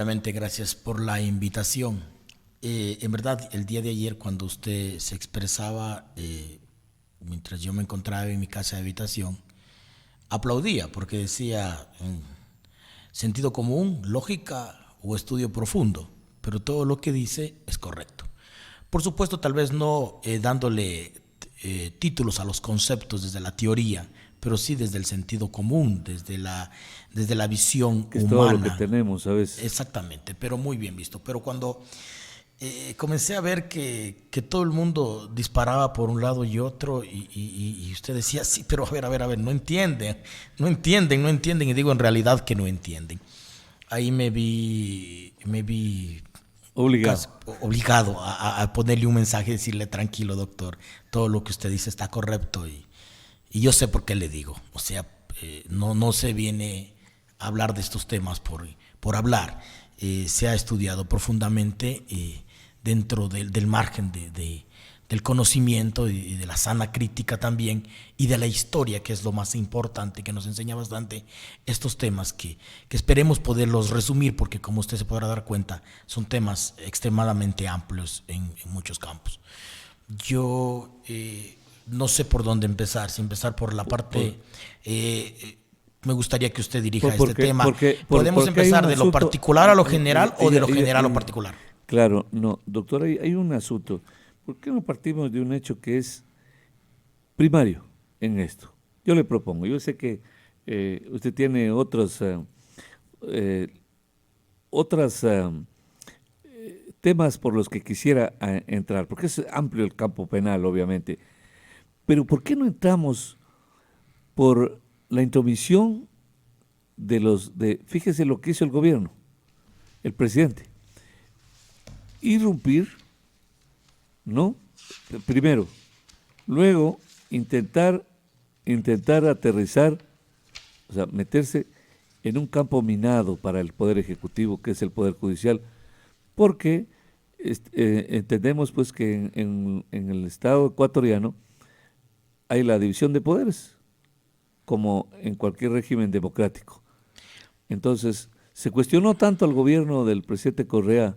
Realmente gracias por la invitación. En verdad, el día de ayer cuando usted se expresaba, mientras yo me encontraba en mi casa de habitación, aplaudía porque decía sentido común, lógica o estudio profundo, pero todo lo que dice es correcto. Por supuesto, tal vez no dándole títulos a los conceptos desde la teoría, pero sí desde el sentido común, desde la visión Que es todo lo que humana. tenemos a veces. Exactamente, pero muy bien visto. Pero cuando comencé a ver que todo el mundo disparaba por un lado y otro y usted decía, sí, pero a ver, no entienden, no entienden, y digo en realidad que no entienden. Ahí me vi Obligado. casi obligado a ponerle un mensaje y decirle, tranquilo doctor, todo lo que usted dice está correcto y yo sé por qué le digo. O sea, no se viene a hablar de estos temas por hablar. Se ha estudiado profundamente dentro del margen del conocimiento y de la sana crítica también y de la historia, que es lo más importante, que nos enseña bastante estos temas que esperemos poderlos resumir, porque como usted se podrá dar cuenta, son temas extremadamente amplios en muchos campos. Yo no sé por dónde empezar, si empezar por la Por, parte... me gustaría que usted dirija este porque, tema. porque, Podemos porque hay un empezar de lo asunto. particular a lo general o de lo general a lo particular. Claro, no, doctor, hay un asunto. ¿Por qué no partimos de un hecho que es primario en esto? Yo le propongo, yo sé que usted tiene eh, otras temas por los que quisiera entrar, porque es amplio el campo penal, obviamente. Pero ¿por qué no entramos por la intromisión fíjese lo que hizo el gobierno, el presidente, irrumpir, ¿no? Primero, luego intentar aterrizar, o sea, meterse en un campo minado para el Poder Ejecutivo, que es el Poder Judicial, porque entendemos pues que en el Estado ecuatoriano hay la división de poderes, como en cualquier régimen democrático. Entonces, se cuestionó tanto al gobierno del presidente Correa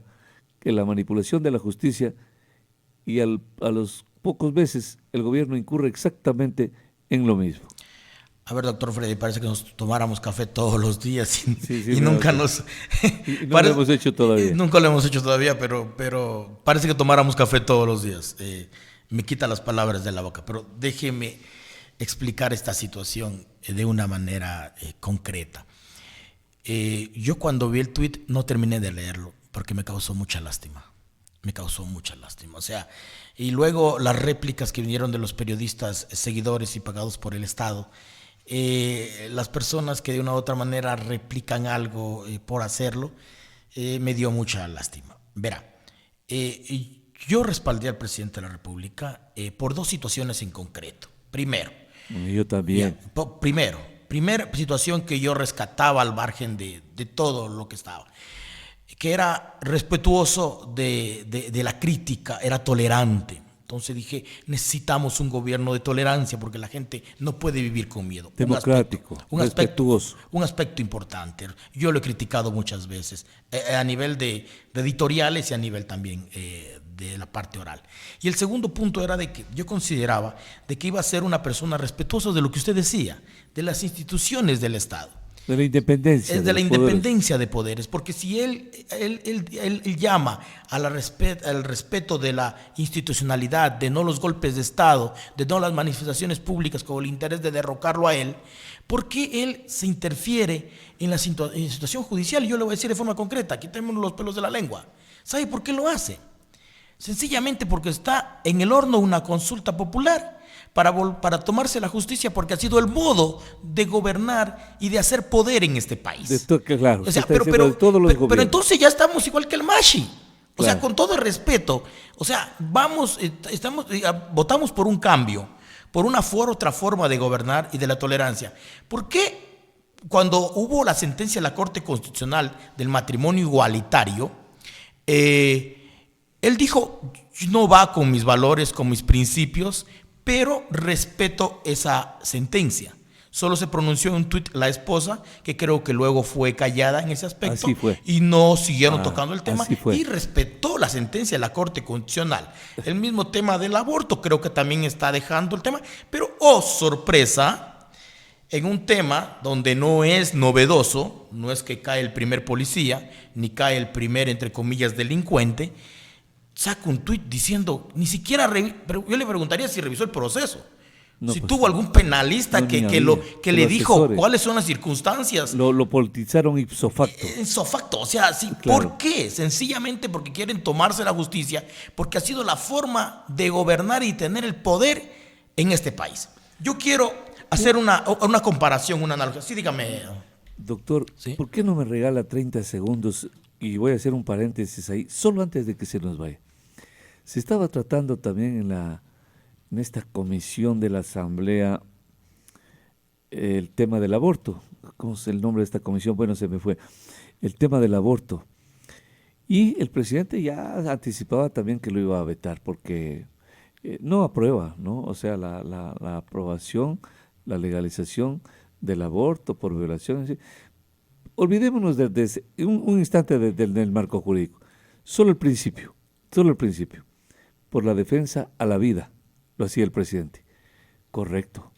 que la manipulación de la justicia y a los pocos meses el gobierno incurre exactamente en lo mismo. A ver, doctor Freddy, parece que nos tomáramos café todos los días Sí, sí, y me da nunca cuenta. nos... Y no lo hemos hecho todavía. nunca lo hemos hecho todavía, pero parece que tomáramos café todos los días. Me quita las palabras de la boca, pero déjeme explicar esta situación de una manera concreta. Yo cuando vi el tweet no terminé de leerlo porque me causó mucha lástima. Me causó mucha lástima. O sea, y luego las réplicas que vinieron de los periodistas seguidores y pagados por el Estado, las personas que de una u otra manera replican algo por hacerlo, me dio mucha lástima. Verá, yo respaldé al presidente de la República por dos situaciones en concreto. Primero, Yo también. primera situación que yo rescataba al margen de todo lo que estaba, que era respetuoso de la crítica, era tolerante. Entonces dije, necesitamos un gobierno de tolerancia porque la gente no puede vivir con miedo. Democrático, respetuoso. Un aspecto importante. Yo lo he criticado muchas veces, a nivel de editoriales y a nivel también de la parte oral. Y el segundo punto era de que yo consideraba de que iba a ser una persona respetuosa de lo que usted decía, de las instituciones del Estado. De la independencia. Es de la independencia de poderes, porque si él llama al respeto de la institucionalidad, de no los golpes de Estado, de no las manifestaciones públicas con el interés de derrocarlo a él, ¿por qué él se interfiere en la situación judicial? Y yo le voy a decir de forma concreta, quitémonos los pelos de la lengua. ¿Sabe por qué lo hace? Sencillamente porque está en el horno una consulta popular para tomarse la justicia, porque ha sido el modo de gobernar y de hacer poder en este país. Claro, O sea, de todos los pero entonces ya estamos igual que el Mashi. O sea, Claro. con todo el respeto, o sea, votamos por un cambio, por otra forma de gobernar y de la tolerancia. ¿Por qué cuando hubo la sentencia de la Corte Constitucional del matrimonio igualitario, él dijo, no va con mis valores, con mis principios, pero respeto esa sentencia? Solo se pronunció en un tuit la esposa, que creo que luego fue callada en ese aspecto. Así fue. Y no siguieron tocando el tema. Así fue. Y respetó la sentencia de la Corte Constitucional. El mismo tema del aborto creo que también está dejando el tema. Pero, oh sorpresa, en un tema donde no es novedoso, no es que cae el primer policía, ni cae el primer, entre comillas, delincuente, saca un tuit diciendo, ni siquiera, pero yo le preguntaría si revisó el proceso. No, si pues, tuvo algún penalista no, que ni le había, dijo asesore. cuáles son las circunstancias. Lo politizaron ipso facto. Ipso facto, o sea, sí, Claro. ¿por qué? Sencillamente porque quieren tomarse la justicia, porque ha sido la forma de gobernar y tener el poder en este país. Yo quiero hacer una comparación, una analogía. Sí, dígame. Doctor, ¿Sí? ¿por qué no me regala 30 segundos? Y voy a hacer un paréntesis ahí, solo antes de que se nos vaya. Se estaba tratando también en esta comisión de la Asamblea el tema del aborto. ¿Cómo es el nombre de esta comisión? Bueno, se me fue. El tema del aborto. Y el presidente ya anticipaba también que lo iba a vetar porque no aprueba, ¿no? O sea, la aprobación, la legalización del aborto por violación. ¿Sí? Olvidémonos de un instante del marco jurídico. Solo el principio. Por la defensa a la vida, lo hacía el presidente. Correcto.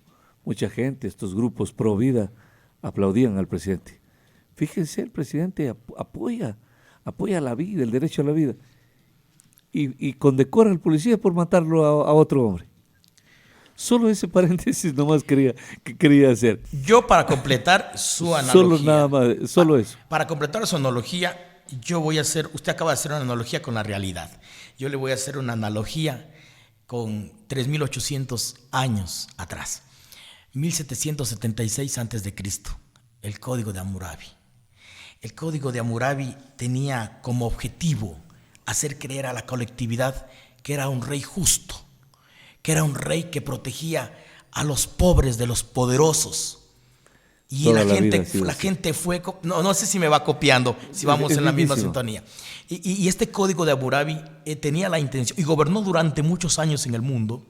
Mucha gente, estos grupos pro vida, aplaudían al presidente. Fíjense, el presidente apoya la vida, el derecho a la vida. Y condecora al policía por matarlo a otro hombre. Solo ese paréntesis nomás quería hacer. Yo, para completar su analogía. Solo nada más, solo eso. Para completar su analogía, yo voy a hacer, usted acaba de hacer una analogía con la realidad. Yo le voy a hacer una analogía con 3.800 años atrás. 1776 a.C., el Código de Hammurabi. El Código de Hammurabi tenía como objetivo hacer creer a la colectividad que era un rey justo, que era un rey que protegía a los pobres de los poderosos. Y la gente fue, no sé si me va copiando, si vamos en la misma sintonía. Y este Código de Hammurabi tenía la intención, y gobernó durante muchos años en el mundo,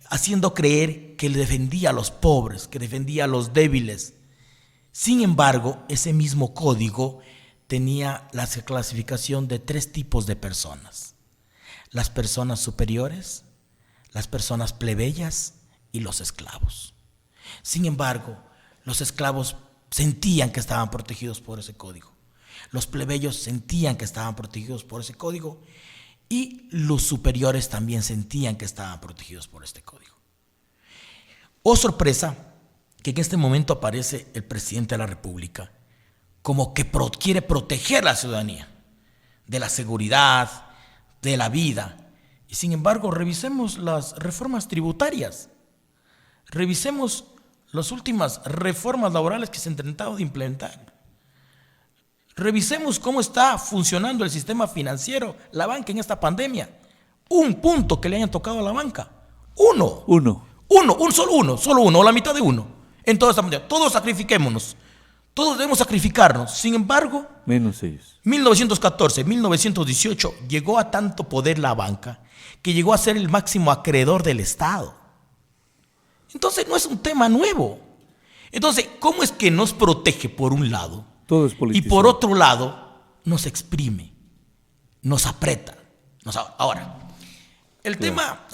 haciendo creer que le defendía a los pobres, que defendía a los débiles. Sin embargo, ese mismo código tenía la clasificación de 3 tipos de personas: las personas superiores, las personas plebeyas y los esclavos. Sin embargo, los esclavos sentían que estaban protegidos por ese código. Los plebeyos sentían que estaban protegidos por ese código. Y los superiores también sentían que estaban protegidos por este código. Oh sorpresa, que en este momento aparece el presidente de la República como que quiere proteger a la ciudadanía de la seguridad, de la vida. Y sin embargo, revisemos las reformas tributarias. Revisemos las últimas reformas laborales que se han tratado de implementar. Revisemos cómo está funcionando el sistema financiero, la banca en esta pandemia. Un punto que le hayan tocado a la banca. Solo uno, o la mitad de uno. En toda esta pandemia. Todos sacrifiquémonos. Todos debemos sacrificarnos. Sin embargo, menos ellos. 1914, 1918 llegó a tanto poder la banca que llegó a ser el máximo acreedor del Estado. Entonces no es un tema nuevo. Entonces, ¿cómo es que nos protege por un lado? Todo es Y politizado. por otro lado, nos exprime, nos aprieta. Ahora, el tema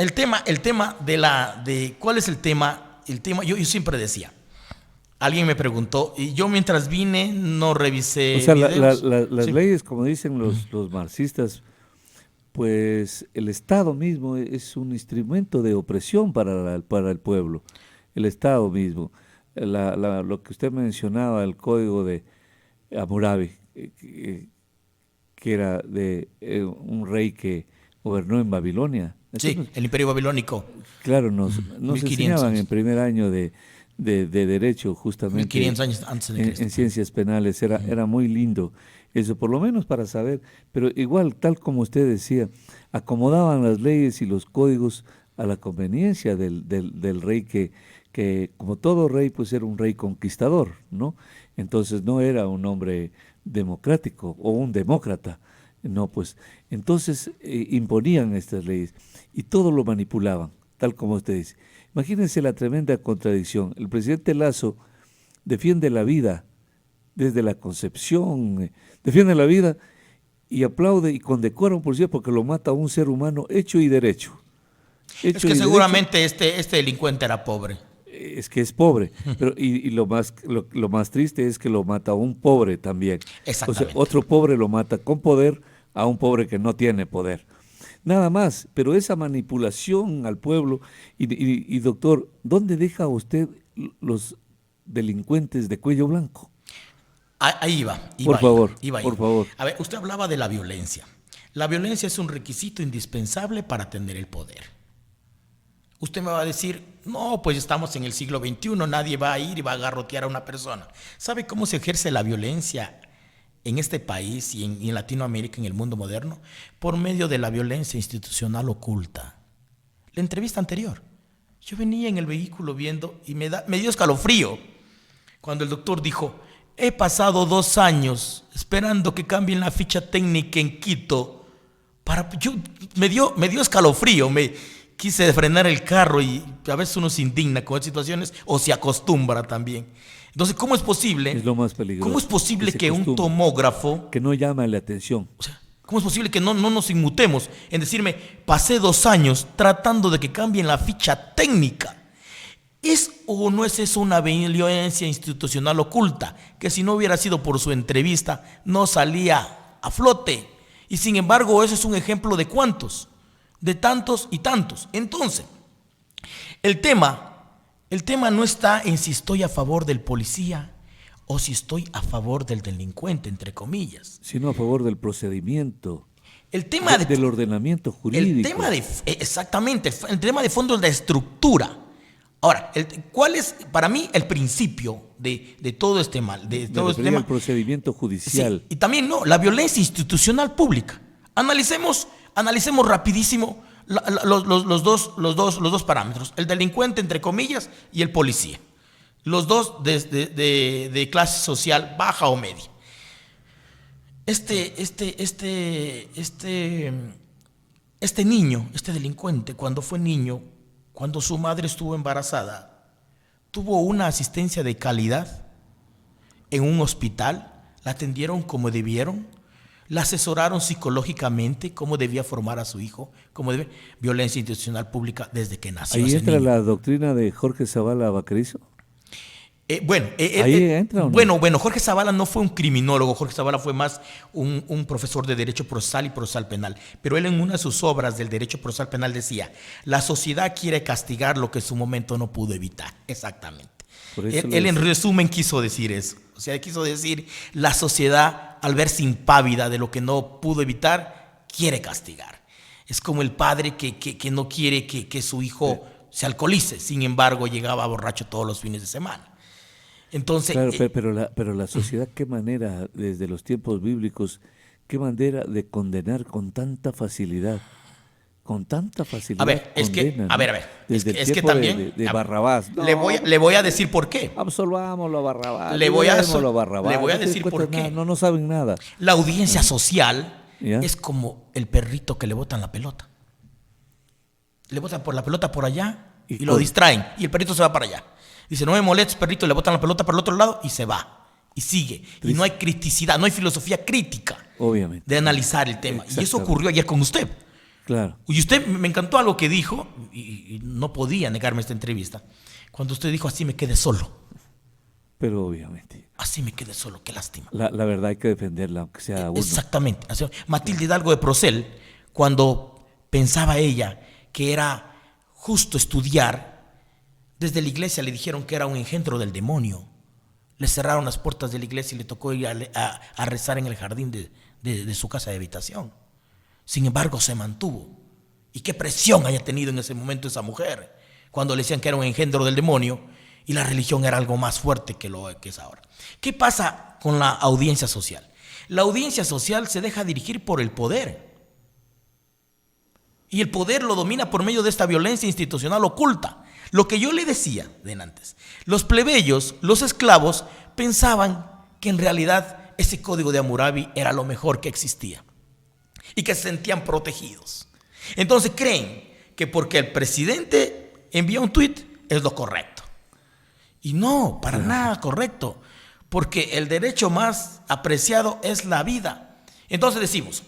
de ¿cuál es el tema? Yo siempre decía, alguien me preguntó, y yo mientras vine no revisé O sea, videos. las Sí. leyes, como dicen los marxistas, pues el Estado mismo es un instrumento de opresión para el pueblo. El Estado mismo. Lo que usted mencionaba, el Código de Hammurabi, que era de un rey que gobernó en Babilonia. Sí, el Imperio Babilónico. Claro, nos 1500 enseñaban años. en primer año de Derecho, justamente 1500 años antes de Cristo. en Ciencias Penales. Era muy lindo eso, por lo menos para saber. Pero igual, tal como usted decía, acomodaban las leyes y los códigos a la conveniencia del rey que como todo rey, pues era un rey conquistador, ¿no? Entonces no era un hombre democrático o un demócrata, no, pues entonces imponían estas leyes y todo lo manipulaban, tal como usted dice. Imagínense la tremenda contradicción. El presidente Lasso defiende la vida desde la concepción, defiende la vida y aplaude y condecora a un policía porque lo mata a un ser humano hecho y derecho. Es que seguramente este delincuente era pobre. Es que es pobre, pero y lo más triste es que lo mata a un pobre también. Exactamente. O sea, otro pobre lo mata con poder a un pobre que no tiene poder. Nada más, pero esa manipulación al pueblo, y doctor, ¿dónde deja usted los delincuentes de cuello blanco? Ahí va. Por favor, por favor. A ver, usted hablaba de la violencia. La violencia es un requisito indispensable para tener el poder. Usted me va a decir, no, pues estamos en el siglo XXI, nadie va a ir y va a garrotear a una persona. ¿Sabe cómo se ejerce la violencia en este país y en Latinoamérica, en el mundo moderno? Por medio de la violencia institucional oculta. La entrevista anterior, yo venía en el vehículo viendo y me dio escalofrío cuando el doctor dijo, he pasado 2 años esperando que cambien la ficha técnica en Quito. Me dio escalofrío, quise frenar el carro y a veces uno se indigna con estas situaciones o se acostumbra también. Entonces, ¿cómo es posible? Es lo más peligroso. ¿Cómo es posible que un tomógrafo... que no llama la atención? O sea, ¿cómo es posible que no nos inmutemos en decirme, pasé 2 años tratando de que cambien la ficha técnica? ¿Es o no es eso una violencia institucional oculta? Que si no hubiera sido por su entrevista, no salía a flote. Y sin embargo, eso es un ejemplo de ¿cuántos? De tantos y tantos. Entonces, el tema no está en si estoy a favor del policía o si estoy a favor del delincuente, entre comillas. Sino a favor del procedimiento, el tema del ordenamiento jurídico. Exactamente, el tema de fondo es la estructura. Ahora, ¿cuál es para mí el principio de todo este mal? De todo este tema? El procedimiento judicial. Sí, y también la violencia institucional pública. Analicemos rapidísimo los dos parámetros, el delincuente entre comillas y el policía, los dos de clase social baja o media. Este niño, este delincuente, cuando fue niño, cuando su madre estuvo embarazada, tuvo una asistencia de calidad en un hospital, la atendieron como debieron, la asesoraron psicológicamente cómo debía formar a su hijo, violencia institucional pública desde que nació. ¿Ahí entra la doctrina de Jorge Zavala Vaquerizo? ¿Ahí entra o no? Bueno, Jorge Zavala no fue un criminólogo, Jorge Zavala fue más un profesor de derecho procesal y procesal penal, pero él en una de sus obras del derecho procesal penal decía, la sociedad quiere castigar lo que en su momento no pudo evitar. Exactamente. Él en resumen quiso decir eso, o sea, quiso decir, la sociedad al verse impávida de lo que no pudo evitar, quiere castigar. Es como el padre que no quiere que su hijo se alcoholice, sin embargo llegaba borracho todos los fines de semana. Entonces, claro, pero la sociedad, qué manera, desde los tiempos bíblicos, qué manera de condenar con tanta facilidad. Con tanta facilidad. A ver, Desde es que también de Barrabás. No, le voy a decir por qué. Absolvámoslo a Barrabás. Le voy a decir por qué. No saben nada. La audiencia social es como el perrito que le botan la pelota. Le botan por la pelota por allá y lo distraen. Y el perrito se va para allá. Dice, no me molestes, perrito, le botan la pelota por el otro lado y se va. Y sigue. Triste. Y no hay criticidad, no hay filosofía crítica. Obviamente. De analizar el tema. Y eso ocurrió ayer con usted. Claro. Y usted, me encantó algo que dijo, y no podía negarme esta entrevista, cuando usted dijo, así me quedé solo. Pero obviamente. Así me quedé solo, qué lástima. La verdad hay que defenderla, aunque sea uno. Exactamente. Matilde Hidalgo de Procel, cuando pensaba ella que era justo estudiar, desde la iglesia le dijeron que era un engendro del demonio. Le cerraron las puertas de la iglesia y le tocó ir a rezar en el jardín de su casa de habitación. Sin embargo, se mantuvo. Y qué presión haya tenido en ese momento esa mujer, cuando le decían que era un engendro del demonio y la religión era algo más fuerte que lo que es ahora. ¿Qué pasa con la audiencia social? La audiencia social se deja dirigir por el poder. Y el poder lo domina por medio de esta violencia institucional oculta. Lo que yo le decía de antes, los plebeyos, los esclavos, pensaban que en realidad ese código de Hammurabi era lo mejor que existía y que se sentían protegidos. Entonces creen que porque el presidente envía un tuit, es lo correcto. Y no, para nada correcto, porque el derecho más apreciado es la vida. Entonces decimos,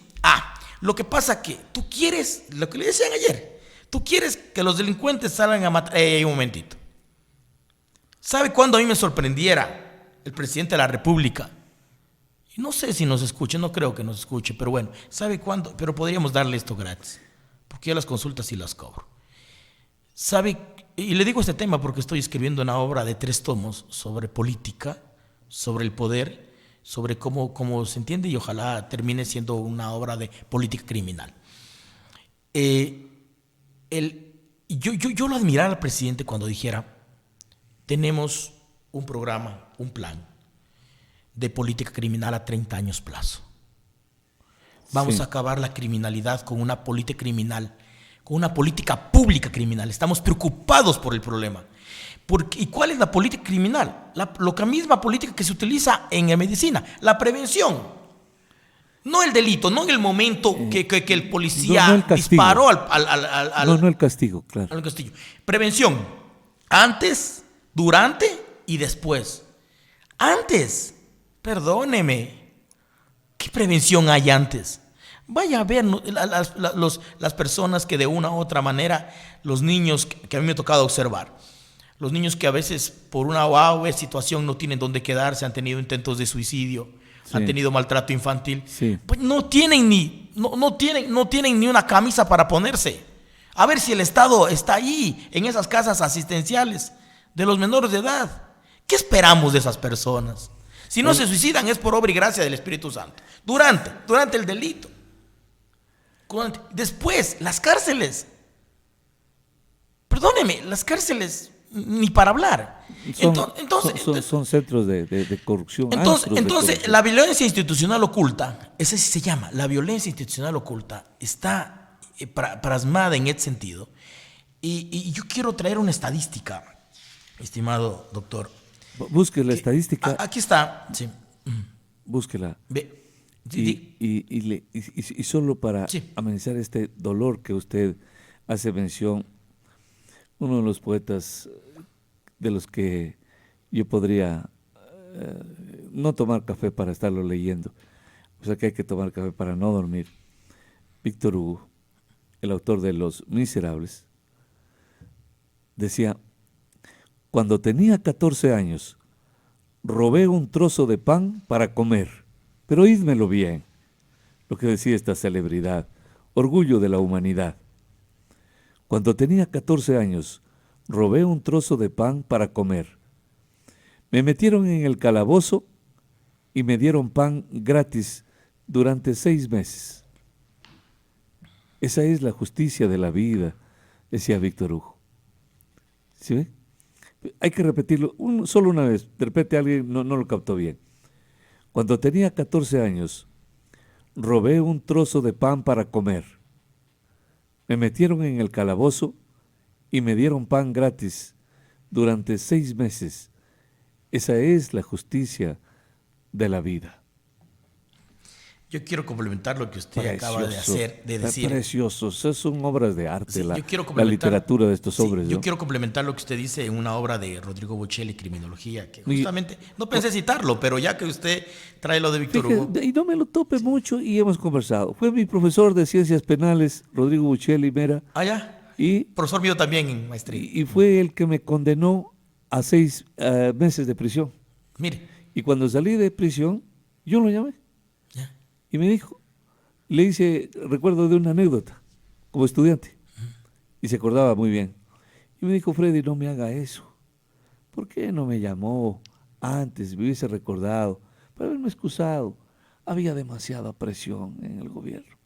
lo que pasa que tú quieres, lo que le decían ayer, tú quieres que los delincuentes salgan a matar. Un momentito. ¿Sabe cuándo a mí me sorprendiera el presidente de la República? Y no sé si nos escuche, no creo que nos escuche, pero bueno, ¿sabe cuándo? Pero podríamos darle esto gratis, porque yo las consultas sí las cobro. ¿Sabe? Y le digo este tema porque estoy escribiendo una obra de 3 tomos sobre política, sobre el poder, sobre cómo se entiende, y ojalá termine siendo una obra de política criminal. Yo lo admiraba al presidente cuando dijera, tenemos un programa, un plan de política criminal a 30 años plazo. Vamos a acabar la criminalidad con una política criminal, con una política pública criminal. Estamos preocupados por el problema. ¿Y cuál es la política criminal? La misma política que se utiliza en la medicina, la prevención. No el delito, no en el momento que el policía no disparó no el castigo, claro. al castillo. Prevención, antes, durante y después. Antes, perdóneme, ¿qué prevención hay antes? Vaya a ver las personas que de una u otra manera, los niños que a mí me ha tocado observar, los niños que a veces por una o a situación no tienen dónde quedarse, han tenido intentos de suicidio, han tenido maltrato infantil, pues no tienen ni una camisa para ponerse. A ver si el Estado está ahí, en esas casas asistenciales de los menores de edad. ¿Qué esperamos de esas personas? Si no se suicidan es por obra y gracia del Espíritu Santo. Durante el delito. Después, las cárceles. Perdóneme, las cárceles ni para hablar. Son centros de corrupción. Entonces, la violencia institucional oculta, ese sí se llama, la violencia institucional oculta, está plasmada en ese sentido. Y yo quiero traer una estadística, estimado doctor. Busque la estadística. Aquí está, sí. Búsquela. Sí. Y solo para amenizar este dolor que usted hace mención, uno de los poetas de los que yo podría no tomar café para estarlo leyendo, o sea que hay que tomar café para no dormir, Víctor Hugo, el autor de Los Miserables, decía: cuando tenía 14 años, robé un trozo de pan para comer. Pero oídmelo bien, lo que decía esta celebridad, orgullo de la humanidad. Cuando tenía 14 años, robé un trozo de pan para comer. Me metieron en el calabozo y me dieron pan gratis durante 6 meses. Esa es la justicia de la vida, decía Víctor Hugo. ¿Sí ve? Hay que repetirlo solo una vez. De repente alguien no lo captó bien. Cuando tenía 14 años, robé un trozo de pan para comer. Me metieron en el calabozo y me dieron pan gratis durante 6 meses. Esa es la justicia de la vida. Yo quiero complementar lo que usted acaba de hacer, de decir. Preciosos, esas son obras de arte, la literatura de estos hombres. Yo quiero complementar lo que usted dice en una obra de Rodrigo Bocelli, Criminología, que justamente, no pensé citarlo, pero ya que usted trae lo de Víctor Hugo. Y no me lo tope mucho y hemos conversado. Fue mi profesor de Ciencias Penales, Rodrigo Bocelli Mera. Y profesor mío también en maestría. Y fue el que me condenó a 6 meses de prisión. Mire. Y cuando salí de prisión, yo lo llamé. Y me dijo, le hice recuerdo de una anécdota como estudiante. Y se acordaba muy bien. Y me dijo: Freddy, no me haga eso. ¿Por qué no me llamó antes? Me hubiese recordado, para haberme excusado. Había demasiada presión en el gobierno.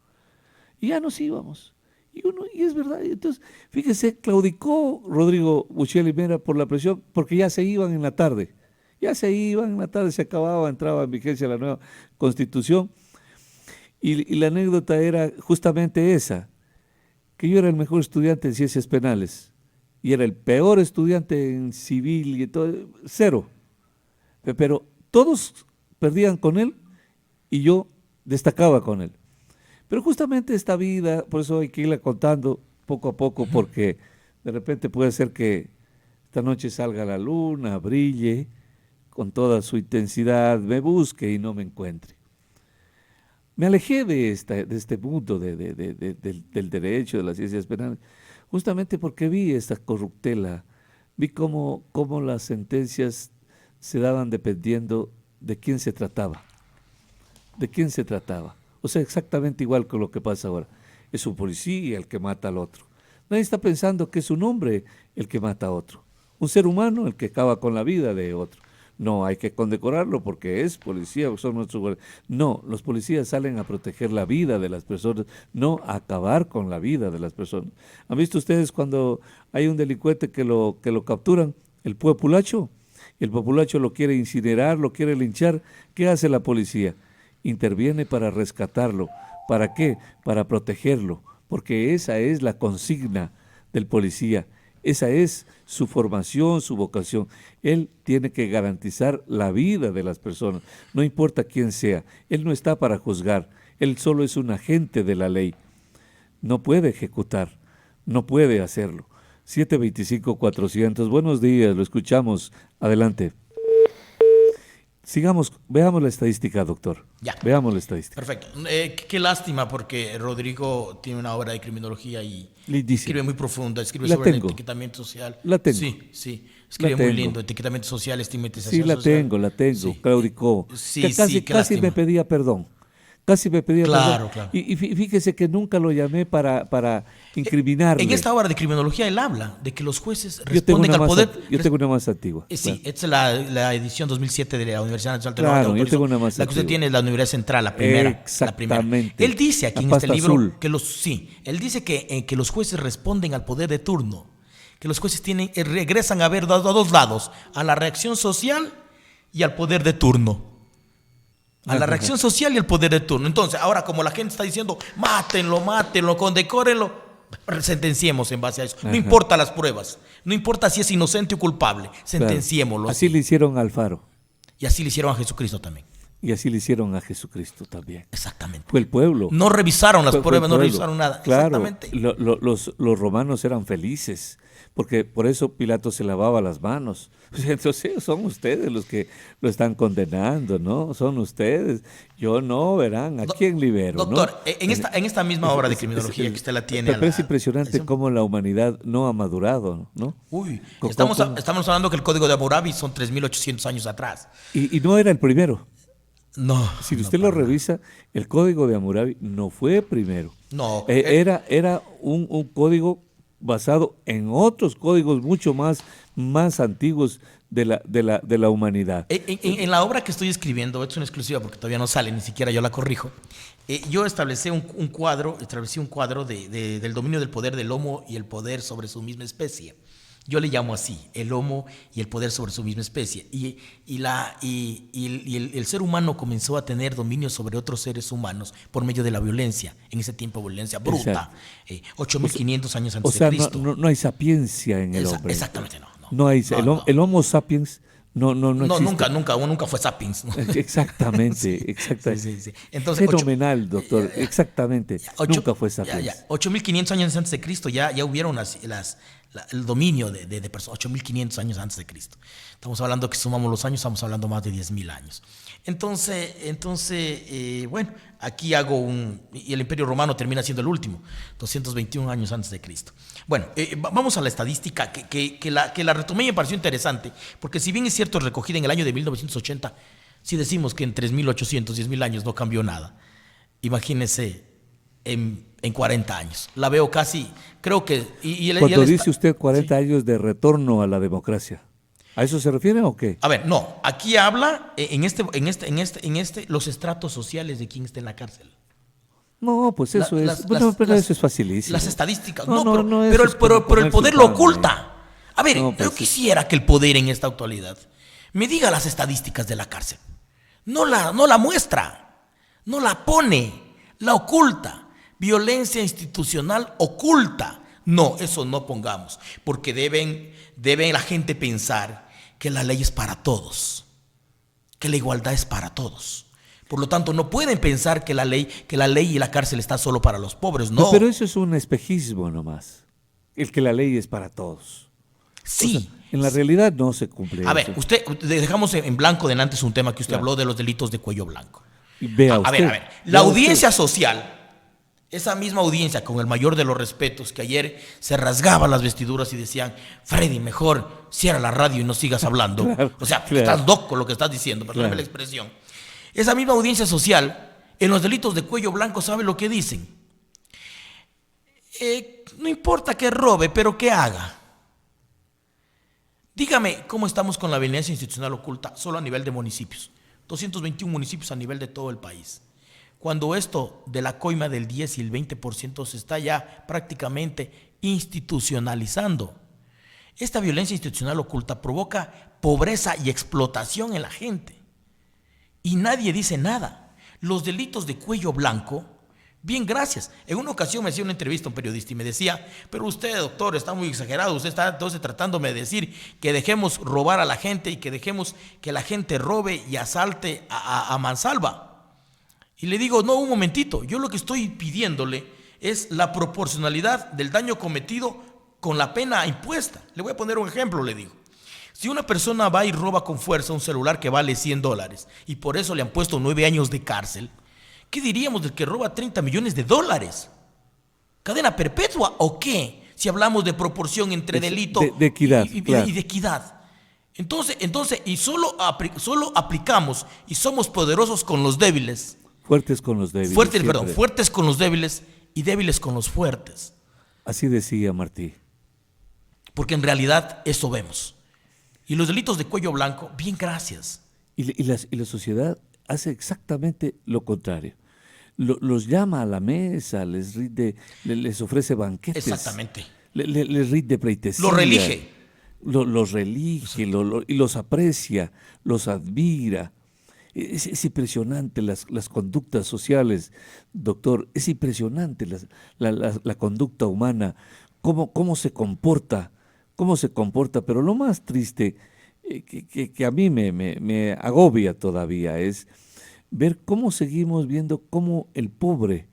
Y ya nos íbamos. Y es verdad. Entonces, fíjese, claudicó Rodrigo Bocelli Mera por la presión, porque ya se iban en la tarde. Se acababa, entraba en vigencia la nueva Constitución. Y la anécdota era justamente esa, que yo era el mejor estudiante en Ciencias Penales y era el peor estudiante en Civil y todo, 0. Pero todos perdían con él y yo destacaba con él. Pero justamente esta vida, por eso hay que irla contando poco a poco, porque De repente puede ser que esta noche salga la luna, brille con toda su intensidad, me busque y no me encuentre. Me alejé de este mundo del derecho, de las ciencias penales, justamente porque vi esta corruptela, vi cómo las sentencias se daban dependiendo de quién se trataba, de quién se trataba. O sea, exactamente igual con lo que pasa ahora. Es un policía el que mata al otro. Nadie está pensando que es un hombre el que mata a otro, un ser humano el que acaba con la vida de otro. No, hay que condecorarlo porque es policía, son nuestros guardias. No, los policías salen a proteger la vida de las personas, no a acabar con la vida de las personas. ¿Han visto ustedes cuando hay un delincuente que lo capturan, el populacho? El populacho lo quiere incinerar, lo quiere linchar. ¿Qué hace la policía? Interviene para rescatarlo. ¿Para qué? Para protegerlo, porque esa es la consigna del policía. Esa es su formación, su vocación. Él tiene que garantizar la vida de las personas, no importa quién sea. Él no está para juzgar, él solo es un agente de la ley. No puede ejecutar, no puede hacerlo. 725-400, buenos días, lo escuchamos. Adelante. Sigamos, veamos la estadística, doctor. Ya. Veamos la estadística. Perfecto. Qué lástima porque Rodrigo tiene una obra de criminología y Lindísimo. escribe muy profunda, escribe La sobre tengo. el etiquetamiento social. La tengo. Sí, escribe La muy tengo. lindo, etiquetamiento social, estigmatización Sí, la social. tengo, Sí. claudicó. Sí, Que casi, sí, qué casi me lástima. pedía perdón. Casi me pedía Claro, perdón. claro. Y fíjese que nunca lo llamé para incriminarle. En esta obra de criminología él habla de que los jueces Yo tengo responden una al más poder. yo tengo una más antigua. Sí, Claro. esta es la edición 2007 de la Universidad Nacional Claro, que yo autorizó. tengo una más La que usted antigua. tiene es la Universidad Central, la primera. Exactamente. Él dice aquí La en este pasta libro azul. él dice que los jueces responden al poder de turno, que los jueces regresan a ver a dos lados, a la reacción social y al poder de turno. A la reacción social y el poder de turno. Entonces, ahora como la gente está diciendo, mátenlo, condecórenlo, sentenciemos en base a eso. No importa las pruebas, no importa si es inocente o culpable, sentenciémoslo. Claro. Así le hicieron a Alfaro. Y así le hicieron a Jesucristo también. Y así le hicieron a Jesucristo también. Exactamente. Fue el pueblo. No revisaron las Fue pruebas, el no pueblo. revisaron nada. Claro, Exactamente. los romanos eran felices, porque por eso Pilato se lavaba las manos. Entonces son ustedes los que lo están condenando, ¿no? Son ustedes. Yo no, verán, ¿a quién libero? Doctor, ¿no? en esta misma obra de criminología que usted la tiene. Pero es impresionante cómo la humanidad no ha madurado, ¿no? Uy, estamos hablando que el Código de Hammurabi son 3.800 años atrás. Y no era el primero. No. Si usted lo revisa, el Código de Hammurabi no fue primero. No. Era un código basado en otros códigos mucho más antiguos de la humanidad. En la obra que estoy escribiendo, esto es una exclusiva porque todavía no sale, ni siquiera yo la corrijo. Yo establecí un cuadro del dominio del poder del homo y el poder sobre su misma especie. Yo le llamo así, el homo y el poder sobre su misma especie. Y el ser humano comenzó a tener dominio sobre otros seres humanos por medio de la violencia. En ese tiempo, violencia bruta. 8.500 años antes de Cristo. No hay sapiencia en el hombre. Exactamente, no. No hay, el Homo sapiens no existe. Nunca fue sapiens. ¿No? Exactamente. Sí. Entonces, fenomenal, doctor. Exactamente. Nunca fue sapiens. 8.500 años antes de Cristo ya hubieron el dominio de personas. 8.500 años antes de Cristo. Estamos hablando que sumamos los años, estamos hablando más de 10.000 años. Entonces, bueno, aquí y el Imperio Romano termina siendo el último, 221 años antes de Cristo. Bueno, vamos a la estadística que la retomé y me pareció interesante, porque si bien es cierto recogida en el año de 1980, si decimos que en 3.800, 10.000 años no cambió nada, imagínese en 40 años. La veo casi, creo que... Cuando dice usted 40 años de retorno a la democracia, ¿a eso se refiere o qué? A ver, no, aquí habla los estratos sociales de quien está en la cárcel. No, pues eso eso es facilísimo. Las estadísticas. Pero el poder lo oculta. A ver, No, pues yo quisiera que el poder en esta actualidad me diga las estadísticas de la cárcel. No la muestra, no la pone, la oculta. Violencia institucional oculta. No, eso no pongamos, porque debe la gente pensar que la ley es para todos, que la igualdad es para todos. Por lo tanto, no pueden pensar que la ley y la cárcel está solo para los pobres, no. Pero eso es un espejismo nomás. el que la ley es para todos. Sí. O sea, en la realidad no se cumple A eso. ver, usted, dejamos en blanco de antes un tema que usted Claro. habló de los delitos de cuello blanco. Y vea A usted. ver. La vea audiencia usted. social, esa misma audiencia con el mayor de los respetos, que ayer se rasgaban las vestiduras y decían, Freddy, mejor cierra la radio y no sigas hablando. Claro, O sea, claro. estás loco lo que estás diciendo, perdóname Claro. la expresión. Esa misma audiencia social, en los delitos de cuello blanco, ¿sabe lo que dicen? No importa que robe, pero que haga. Dígame cómo estamos con la violencia institucional oculta solo a nivel de municipios. 221 municipios a nivel de todo el país. Cuando esto de la coima del 10 y el 20% se está ya prácticamente institucionalizando. Esta violencia institucional oculta provoca pobreza y explotación en la gente. Y nadie dice nada. Los delitos de cuello blanco, bien, gracias. En una ocasión me hacía una entrevista a un periodista y me decía, pero usted, doctor, está muy exagerado, usted está entonces tratándome de decir que dejemos robar a la gente y que dejemos que la gente robe y asalte a mansalva. Y le digo, no, un momentito, yo lo que estoy pidiéndole es la proporcionalidad del daño cometido con la pena impuesta. Le voy a poner un ejemplo, le digo. Si una persona va y roba con fuerza un celular que vale $100 y por eso le han puesto 9 años de cárcel, ¿qué diríamos del que roba $30 millones? ¿Cadena perpetua o qué? Si hablamos de proporción entre delito de equidad, claro. y de equidad. Entonces, y solo aplicamos y somos poderosos con los débiles. Fuertes con los débiles. Fuertes con los débiles y débiles con los fuertes. Así decía Martí. Porque en realidad eso vemos. Y los delitos de cuello blanco, bien, gracias. Y la sociedad hace exactamente lo contrario. Los llama a la mesa, les ofrece banquetes. Exactamente. Les rinde pleitesía. Los relige. Los relige y los aprecia, los admira. Es impresionante las conductas sociales, doctor. Es impresionante la conducta humana, cómo se comporta. Pero lo más triste que a mí me agobia todavía es ver cómo seguimos viendo cómo el pobre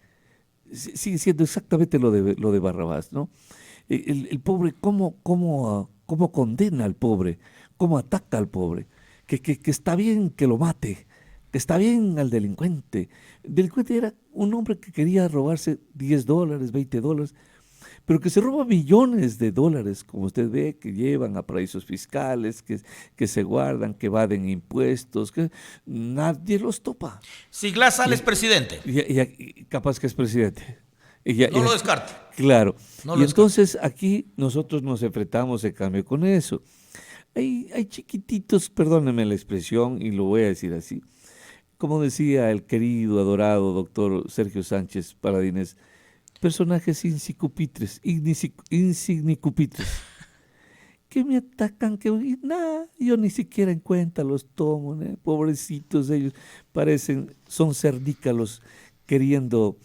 sigue siendo exactamente lo de Barrabás, ¿no? El pobre, cómo condena al pobre, cómo ataca al pobre, que está bien que lo mate, que está bien al delincuente. El delincuente era un hombre que quería robarse $10, $20, pero que se roba millones de dólares, como usted ve, que llevan a paraísos fiscales, que se guardan, que evaden impuestos, que nadie los topa. Si Glass sale es presidente. Y capaz que es presidente. No lo descarte. Claro. No y lo entonces aquí nosotros nos enfrentamos en cambio con eso. Hay chiquititos, perdónenme la expresión, y lo voy a decir así, como decía el querido, adorado doctor Sergio Sánchez Paladines, personajes insignicupitres, que me atacan, que nada, yo ni siquiera en cuenta los tomo, ¿no? Pobrecitos ellos, son cerdícalos queriendo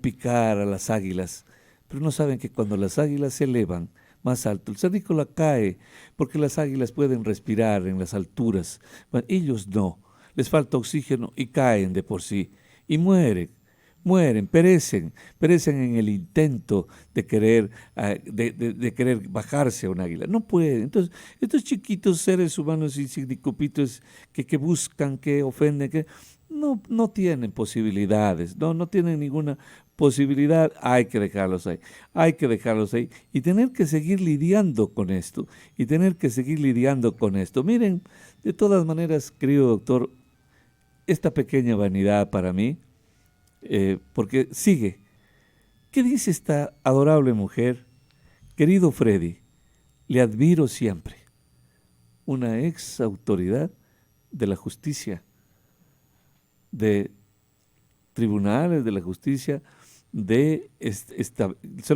picar a las águilas, pero no saben que cuando las águilas se elevan más alto, el cerdícola cae, porque las águilas pueden respirar en las alturas, bueno, ellos no, les falta oxígeno y caen de por sí, y mueren, perecen en el intento de querer bajarse a un águila. No pueden. Entonces, estos chiquitos seres humanos insignicupitos que buscan, que ofenden, que no tienen posibilidades, no tienen ninguna posibilidad, hay que dejarlos ahí y tener que seguir lidiando con esto, Miren, de todas maneras, querido doctor, esta pequeña vanidad para mí, porque sigue. ¿Qué dice esta adorable mujer? Querido Freddy, le admiro siempre. Una ex autoridad de la justicia, de tribunales de la justicia, se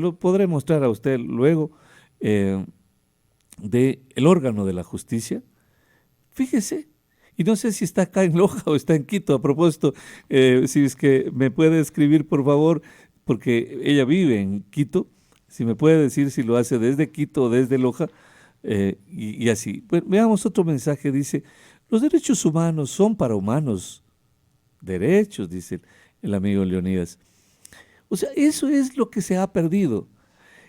lo podré mostrar a usted luego, de el órgano de la justicia. Fíjese. Y no sé si está acá en Loja o está en Quito. A propósito, si es que me puede escribir, por favor, porque ella vive en Quito, si me puede decir si lo hace desde Quito o desde Loja, y así. Pues, veamos otro mensaje, dice, los derechos humanos son para humanos. Derechos, dice el amigo Leonidas. O sea, eso es lo que se ha perdido.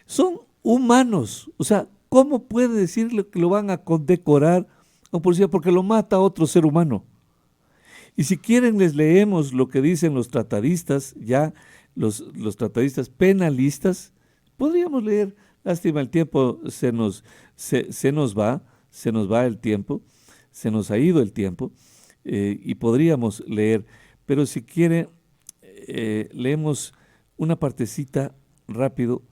Son humanos. O sea, ¿cómo puede decirle que lo van a condecorar a un policía porque lo mata a otro ser humano? Y si quieren les leemos lo que dicen los tratadistas, ya los tratadistas penalistas, podríamos leer, lástima el tiempo se nos va el tiempo, se nos ha ido el tiempo, y podríamos leer, pero si quiere, leemos una partecita rápido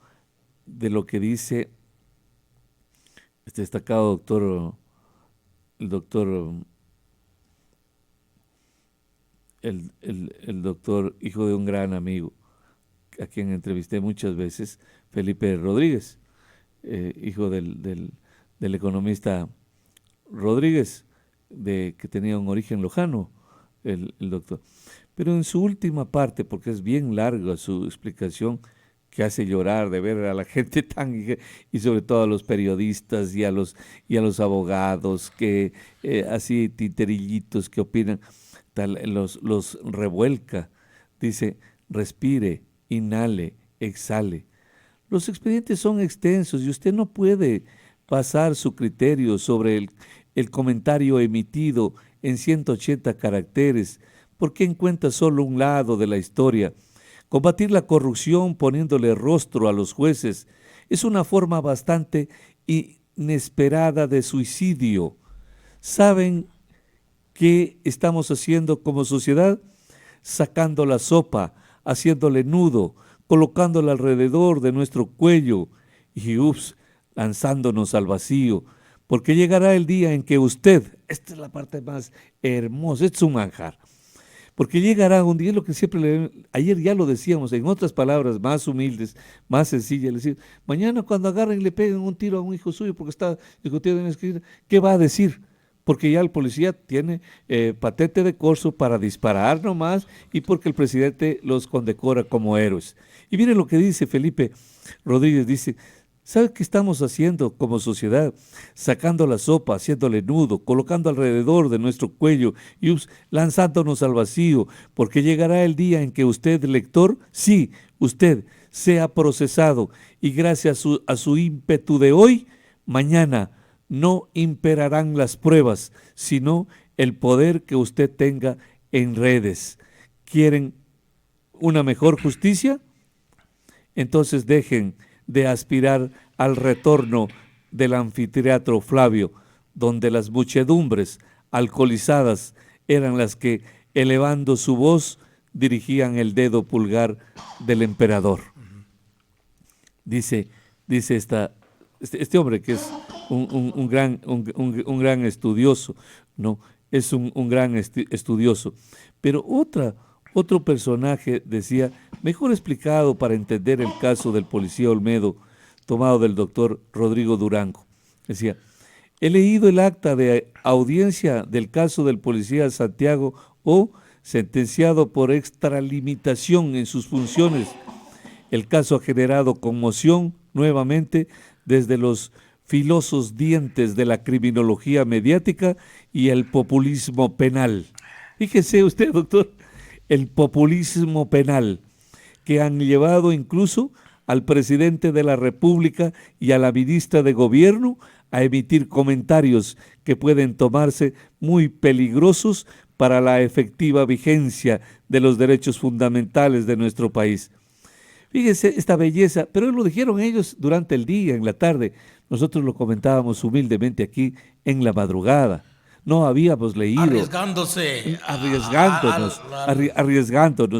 de lo que dice este destacado doctor, el doctor, el doctor, hijo de un gran amigo, a quien entrevisté muchas veces, Felipe Rodríguez, hijo del economista Rodríguez, que tenía un origen lojano, el doctor. Pero en su última parte, porque es bien larga su explicación, que hace llorar de ver a la gente y sobre todo a los periodistas y a los abogados que así titerillitos que opinan, los revuelca. Dice, respire, inhale, exhale. Los expedientes son extensos y usted no puede basar su criterio sobre el comentario emitido en 180 caracteres, porque encuentra solo un lado de la historia. Combatir la corrupción poniéndole rostro a los jueces es una forma bastante inesperada de suicidio. ¿Saben qué estamos haciendo como sociedad? Sacando la sopa, haciéndole nudo, colocándola alrededor de nuestro cuello y lanzándonos al vacío, porque llegará el día en que usted, esta es la parte más hermosa, es un manjar, porque llegará un día, lo que siempre ayer ya lo decíamos, en otras palabras más humildes, más sencillas, decir, mañana cuando agarren y le peguen un tiro a un hijo suyo porque está discutiendo en la esquina, ¿qué va a decir? Porque ya el policía tiene patente de corso para disparar nomás y porque el presidente los condecora como héroes. Y miren lo que dice Felipe Rodríguez, dice, ¿sabe qué estamos haciendo como sociedad? Sacando la sopa, haciéndole nudo, colocando alrededor de nuestro cuello y lanzándonos al vacío, porque llegará el día en que usted, lector, sí, usted, sea procesado y gracias a su ímpetu de hoy, mañana no imperarán las pruebas, sino el poder que usted tenga en redes. ¿Quieren una mejor justicia? Entonces dejen de aspirar al retorno del anfiteatro Flavio, donde las muchedumbres alcoholizadas eran las que, elevando su voz, dirigían el dedo pulgar del emperador. Dice este hombre que es un gran estudioso, ¿no? Es un gran estudioso. Pero otro personaje decía, mejor explicado para entender el caso del policía Olmedo, tomado del doctor Rodrigo Durango. Decía, he leído el acta de audiencia del caso del policía Santiago O, sentenciado por extralimitación en sus funciones. El caso ha generado conmoción nuevamente desde los filosos dientes de la criminología mediática y el populismo penal. Fíjese usted, doctor, el populismo penal, que han llevado incluso al presidente de la República y a la ministra de Gobierno a emitir comentarios que pueden tomarse muy peligrosos para la efectiva vigencia de los derechos fundamentales de nuestro país. Fíjese esta belleza, pero lo dijeron ellos durante el día, en la tarde. Nosotros lo comentábamos humildemente aquí en la madrugada. No habíamos leído. Arriesgándonos.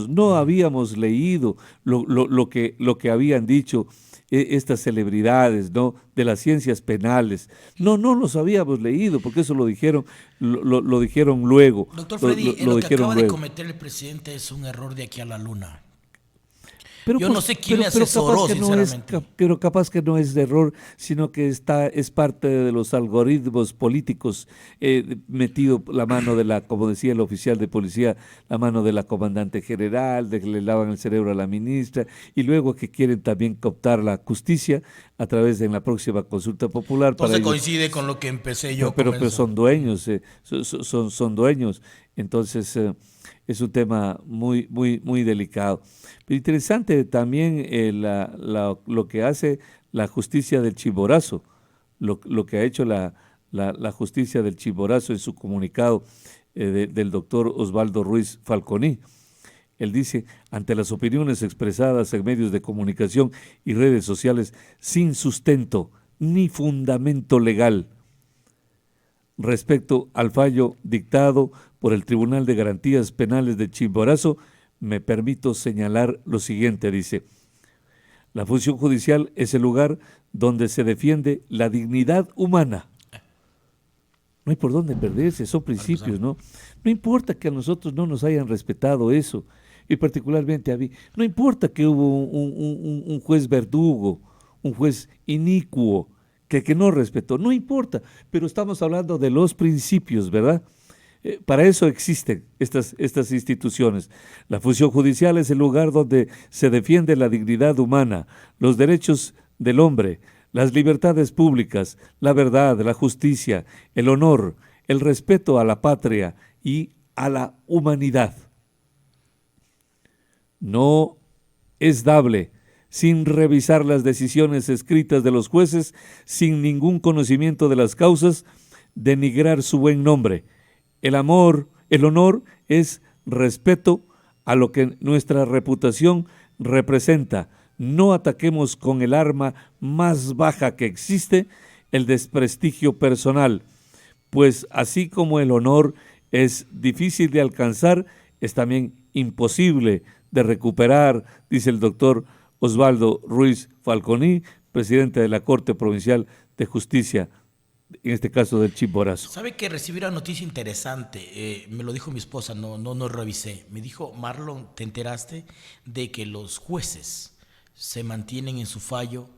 No habíamos leído lo que habían dicho estas celebridades, ¿no? De las ciencias penales. No los habíamos leído, porque eso lo dijeron luego. Doctor Freddy, lo que acaba de cometer el presidente es un error de aquí a la luna. Pero yo no sé quién le asesoró, sinceramente. Pero capaz que no es de error, sino que es parte de los algoritmos políticos, metido la mano como decía el oficial de policía, la mano de la comandante general, de que le lavan el cerebro a la ministra, y luego que quieren también cooptar la justicia a través de la próxima consulta popular. Entonces coincide con lo que empecé yo. Pero son dueños, son dueños. Entonces es un tema muy, muy, muy delicado. Pero interesante también lo que hace la justicia del Chimborazo, lo que ha hecho la justicia del Chimborazo en su comunicado del doctor Osvaldo Ruiz Falconi. Él dice, ante las opiniones expresadas en medios de comunicación y redes sociales sin sustento ni fundamento legal respecto al fallo dictado por el Tribunal de Garantías Penales de Chimborazo, me permito señalar lo siguiente, dice, la función judicial es el lugar donde se defiende la dignidad humana. No hay por dónde perderse, son principios, ¿no? No importa que a nosotros no nos hayan respetado eso, y particularmente a mí. No importa que hubo un juez verdugo, un juez inicuo, que no respetó, no importa, pero estamos hablando de los principios, ¿verdad? Para eso existen estas instituciones. La función judicial es el lugar donde se defiende la dignidad humana, los derechos del hombre, las libertades públicas, la verdad, la justicia, el honor, el respeto a la patria y a la humanidad. No es dable, sin revisar las decisiones escritas de los jueces, sin ningún conocimiento de las causas, denigrar su buen nombre. El honor es respeto a lo que nuestra reputación representa. No ataquemos con el arma más baja que existe, el desprestigio personal, pues así como el honor es difícil de alcanzar, es también imposible de recuperar, dice el doctor Osvaldo Ruiz Falconi, presidente de la Corte Provincial de Justicia, en este caso del Chimborazo. ¿Sabe que recibí una noticia interesante? Me lo dijo mi esposa, no revisé. Me dijo, Marlon, ¿te enteraste de que los jueces se mantienen en su fallo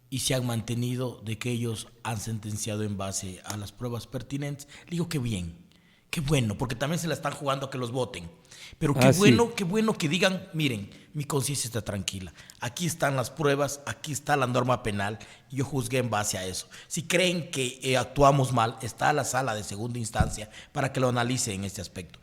y se han mantenido de que ellos han sentenciado en base a las pruebas pertinentes? Le digo, qué bien, qué bueno, porque también se la están jugando a que los voten. Pero qué bueno que digan, miren, mi conciencia está tranquila. Aquí están las pruebas, aquí está la norma penal, y yo juzgué en base a eso. Si creen que actuamos mal, está la sala de segunda instancia para que lo analice en este aspecto.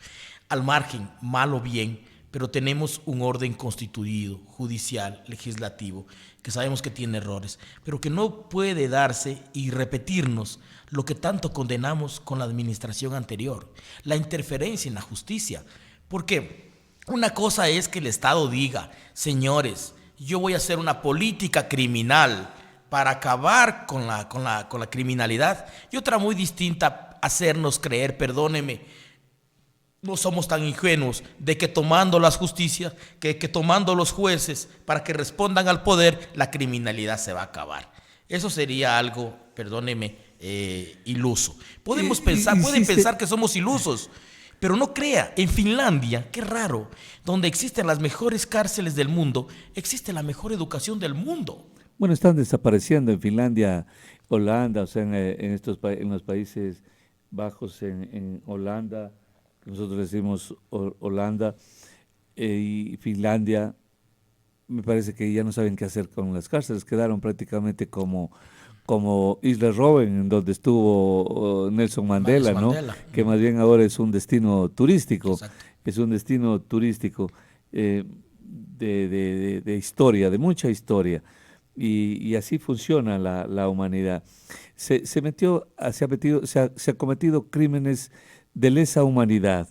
Al margen, mal o bien, pero tenemos un orden constituido, judicial, legislativo, que sabemos que tiene errores, pero que no puede darse y repetirnos lo que tanto condenamos con la administración anterior, la interferencia en la justicia. Porque una cosa es que el Estado diga, señores, yo voy a hacer una política criminal para acabar con la criminalidad, y otra muy distinta, hacernos creer, perdóneme, no somos tan ingenuos de que tomando las justicias, que tomando los jueces para que respondan al poder, la criminalidad se va a acabar. Eso sería algo, perdóneme, iluso. Pueden pensar que somos ilusos, pero no crea, en Finlandia, qué raro, donde existen las mejores cárceles del mundo, existe la mejor educación del mundo. Bueno, están desapareciendo en Finlandia, Holanda, o sea, en los Países Bajos, en Holanda, nosotros decimos Holanda y Finlandia, me parece que ya no saben qué hacer con las cárceles, quedaron prácticamente como Isla Robben, en donde estuvo Nelson Mandela, ¿no? Que más bien ahora es un destino turístico. Exacto. Es un destino turístico de historia, de mucha historia. Y así funciona la humanidad. Se ha cometido crímenes de lesa humanidad.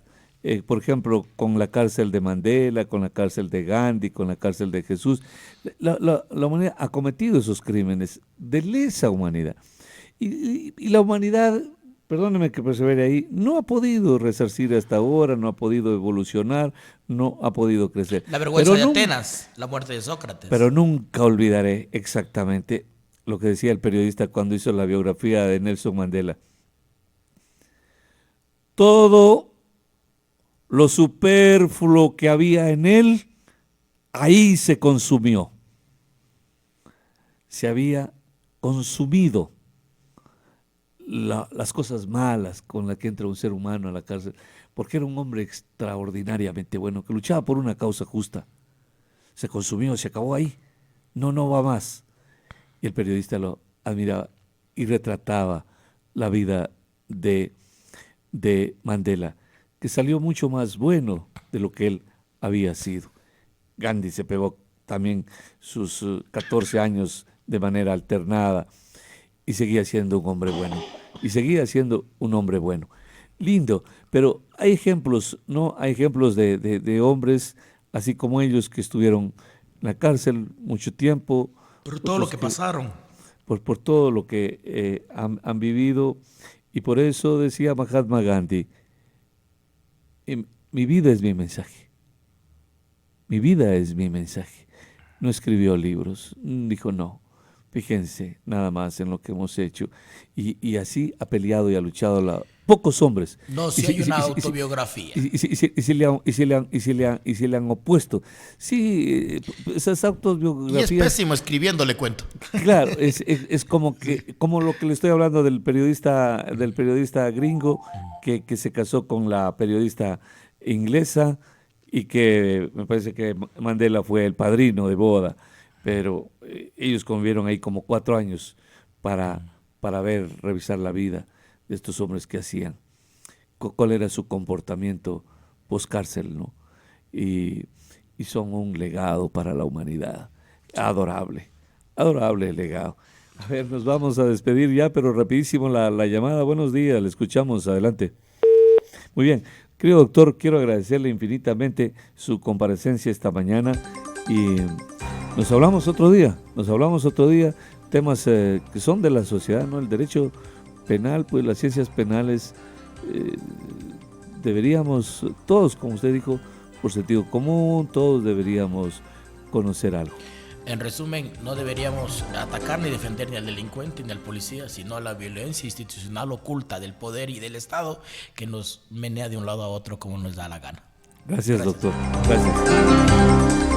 Por ejemplo, con la cárcel de Mandela, con la cárcel de Gandhi, con la cárcel de Jesús. La humanidad ha cometido esos crímenes de lesa humanidad. Y la humanidad, perdóneme que persevere ahí, no ha podido resarcir hasta ahora, no ha podido evolucionar, no ha podido crecer. La vergüenza de Atenas, la muerte de Sócrates. Pero nunca olvidaré exactamente lo que decía el periodista cuando hizo la biografía de Nelson Mandela. Todo lo superfluo que había en él, ahí se consumió. Se había consumido las cosas malas con las que entra un ser humano a la cárcel, porque era un hombre extraordinariamente bueno, que luchaba por una causa justa. Se consumió, se acabó ahí. No va más. Y el periodista lo admiraba y retrataba la vida de Mandela, que salió mucho más bueno de lo que él había sido. Gandhi se pegó también sus 14 años de manera alternada y seguía siendo un hombre bueno. Y seguía siendo un hombre bueno. Lindo, pero hay ejemplos, ¿no? Hay ejemplos de hombres así como ellos que estuvieron en la cárcel mucho tiempo. Por todo lo que pasaron. Por todo lo que han vivido. Y por eso decía Mahatma Gandhi, mi vida es mi mensaje. Mi vida es mi mensaje. No escribió libros, dijo no. Fíjense nada más en lo que hemos hecho. Y así ha peleado y ha luchado pocos hombres. No, si hay una autobiografía. Y si le han opuesto. Sí, esas autobiografías. Y es pésimo escribiendo, le cuento. Claro, es como lo que le estoy hablando del periodista gringo que se casó con la periodista inglesa y que me parece que Mandela fue el padrino de boda. Pero ellos convivieron ahí como 4 años para revisar la vida de estos hombres que hacían, cuál era su comportamiento post-cárcel, ¿no? Y son un legado para la humanidad, adorable el legado. A ver, nos vamos a despedir ya, pero rapidísimo la llamada. Buenos días, le escuchamos, adelante. Muy bien, querido doctor, quiero agradecerle infinitamente su comparecencia esta mañana y nos hablamos otro día, temas que son de la sociedad, ¿no? El derecho penal, pues las ciencias penales, deberíamos, todos, como usted dijo, por sentido común, todos deberíamos conocer algo. En resumen, no deberíamos atacar ni defender ni al delincuente ni al policía, sino a la violencia institucional oculta del poder y del Estado que nos menea de un lado a otro como nos da la gana. Gracias. Doctor. Gracias.